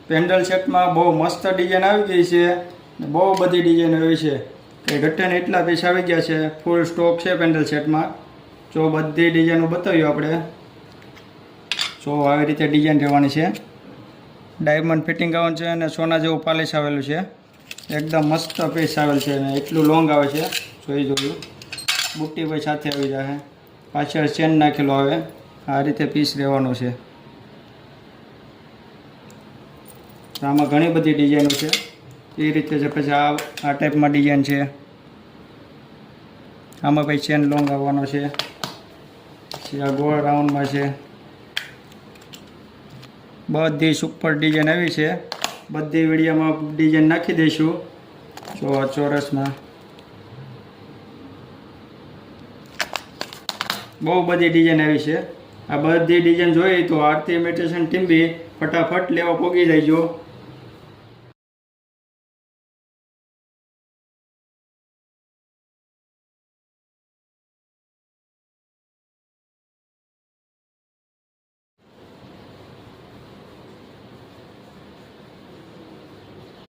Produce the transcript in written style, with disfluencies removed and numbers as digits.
Pedal સેટમાં બહુ મસ્ત ડિઝાઇન આવી ગઈ છે, બહુ બધી ડિઝાઇન આવી છે કે ઘટે ને એટલા પીસ આવી ગયા છે. ફૂલ સ્ટોક છે પેન્ડલ સેટમાં. જો બધી ડિઝાઇનો બતાવ્યું આપણે. જો આવી રીતે ડિઝાઇન રહેવાની છે. ડાયમંડ ફિટિંગ આવવાનું છે અને સોના જેવું પાલિશ આવેલું છે. એકદમ મસ્ત પીસ આવેલ છે અને એટલું લોંગ આવે છે. જોઈ જોયું બુટ્ટી ભાઈ સાથે આવી જાય. પાછળ ચેન નાખેલો આવે. આ રીતે પીસ રહેવાનું છે. આમાં ઘણી બધી ડિઝાઇનો છે એ રીતે છે. પછી આ ટાઈપમાં ડિઝાઇન છે. આમાં પછી ચેન લોંગ આવવાનો છે. પછી આ ગોળ રાઉન્ડમાં છે. બધી સુપર ડિઝાઇન આવી છે. બધી વિડીયોમાં ડિઝાઇન નાખી દઈશું. જો ચોરસમાં બહુ બધી ડિઝાઇન આવી છે. આ બધી ડિઝાઇન જોઈ તો આરતી ઇમિટેશન ટીમ બી ફટાફટ લેવા પોગી જાય.